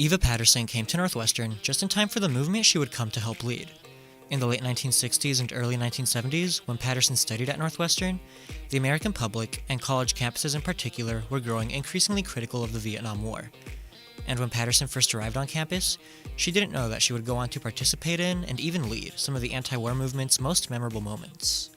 Eva Paterson came to Northwestern just in time for the movement she would come to help lead. In the late 1960s and early 1970s, when Paterson studied at Northwestern, the American public, and college campuses in particular, were growing increasingly critical of the Vietnam War. And when Paterson first arrived on campus, she didn't know that she would go on to participate in and even lead some of the anti-war movement's most memorable moments.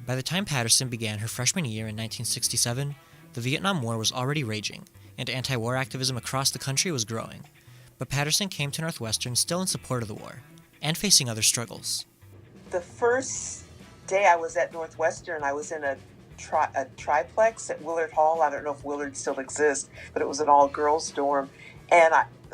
By the time Paterson began her freshman year in 1967, the Vietnam War was already raging, and anti-war activism across the country was growing. But Paterson came to Northwestern still in support of the war, and facing other struggles. The first day I was at Northwestern, I was in a triplex at Willard Hall. I don't know if Willard still exists, but it was an all-girls dorm. And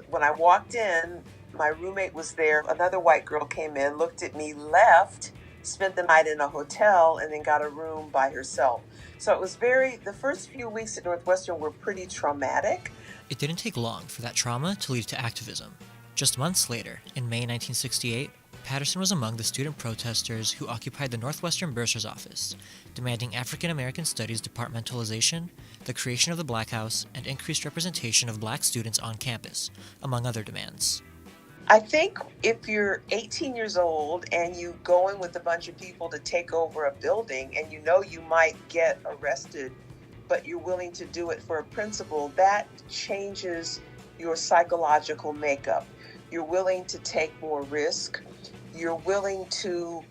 when I walked in, my roommate was there. Another white girl came in, looked at me, left, spent the night in a hotel, and then got a room by herself. So it was the first few weeks at Northwestern were pretty traumatic. It didn't take long for that trauma to lead to activism. Just months later, in May 1968, Paterson was among the student protesters who occupied the Northwestern Bursar's office, demanding African American Studies departmentalization, the creation of the Black House, and increased representation of Black students on campus, among other demands. I think if you're 18 years old and you go in with a bunch of people to take over a building and you know you might get arrested, but you're willing to do it for a principle, that changes your psychological makeup. You're willing to take more risk. You're willing to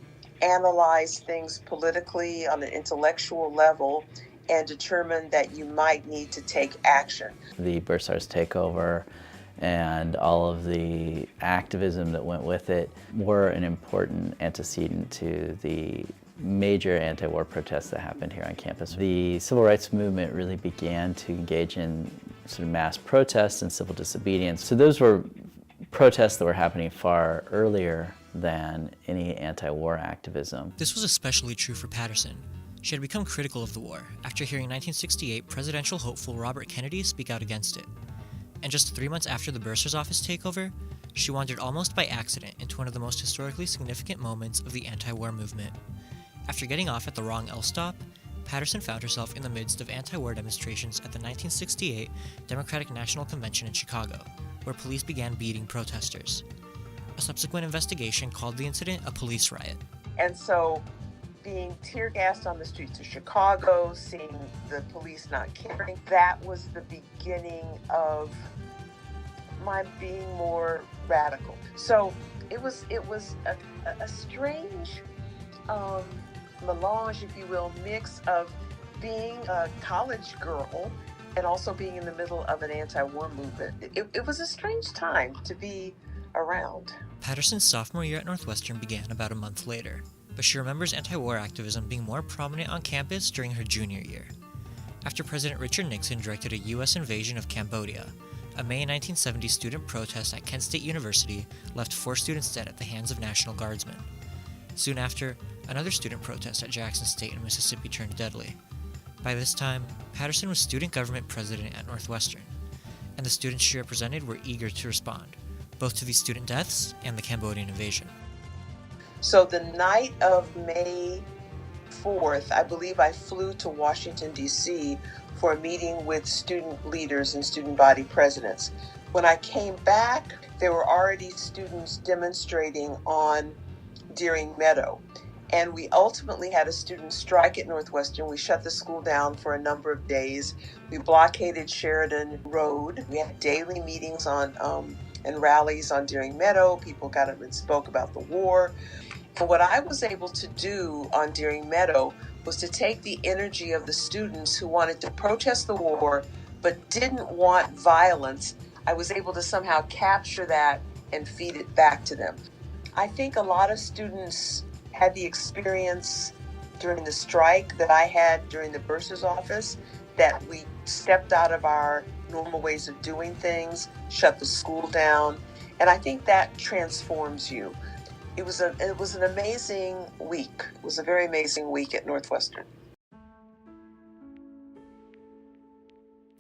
analyze things politically on an intellectual level and determine that you might need to take action. The Bursar's takeover and all of the activism that went with it were an important antecedent to the major anti-war protests that happened here on campus. The civil rights movement really began to engage in sort of mass protests and civil disobedience. So those were protests that were happening far earlier than any anti-war activism. This was especially true for Paterson. She had become critical of the war after hearing 1968 presidential hopeful Robert Kennedy speak out against it. And just 3 months after the Bursar's office takeover, she wandered almost by accident into one of the most historically significant moments of the anti-war movement. After getting off at the wrong L stop, Paterson found herself in the midst of anti-war demonstrations at the 1968 Democratic National Convention in Chicago, where police began beating protesters. A subsequent investigation called the incident a police riot. And so being tear gassed on the streets of Chicago, seeing the police not caring, that was the beginning of my being more radical. So it was a strange melange, if you will, mix of being a college girl and also being in the middle of an anti-war movement. It was a strange time to be around. Paterson's sophomore year at Northwestern began about a month later, but she remembers anti-war activism being more prominent on campus during her junior year. After President Richard Nixon directed a U.S. invasion of Cambodia, a May 1970 student protest at Kent State University left 4 students dead at the hands of National Guardsmen. Soon after, another student protest at Jackson State in Mississippi turned deadly. By this time, Paterson was student government president at Northwestern, and the students she represented were eager to respond, both to these student deaths and the Cambodian invasion. So the night of May 4th, I believe I flew to Washington, D.C. for a meeting with student leaders and student body presidents. When I came back, there were already students demonstrating on Deering Meadow. And we ultimately had a student strike at Northwestern. We shut the school down for a number of days. We blockaded Sheridan Road. We had daily meetings and rallies on Deering Meadow. People got up and spoke about the war. And what I was able to do on Deering Meadow was to take the energy of the students who wanted to protest the war but didn't want violence. I was able to somehow capture that and feed it back to them. I think a lot of students had the experience during the strike that I had during the Bursar's office, that we stepped out of our normal ways of doing things, shut the school down, and I think that transforms you. It was an amazing week. It was a very amazing week at Northwestern.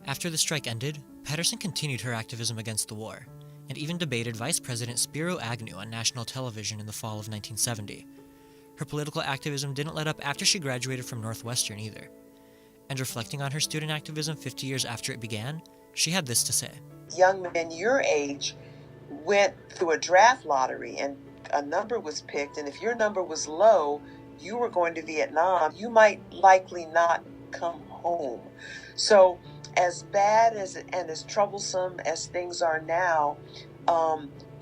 After the strike ended, Paterson continued her activism against the war, and even debated Vice President Spiro Agnew on national television in the fall of 1970. Her political activism didn't let up after she graduated from Northwestern either. And reflecting on her student activism 50 years after it began, she had this to say. Young men your age went through a draft lottery and a number was picked, and if your number was low, you were going to Vietnam, you might likely not come home. So as bad as and as troublesome as things are now,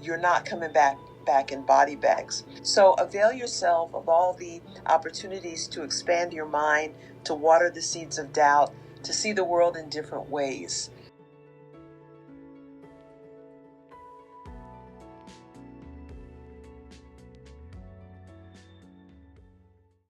you're not coming back in body bags. So avail yourself of all the opportunities to expand your mind, to water the seeds of doubt, to see the world in different ways.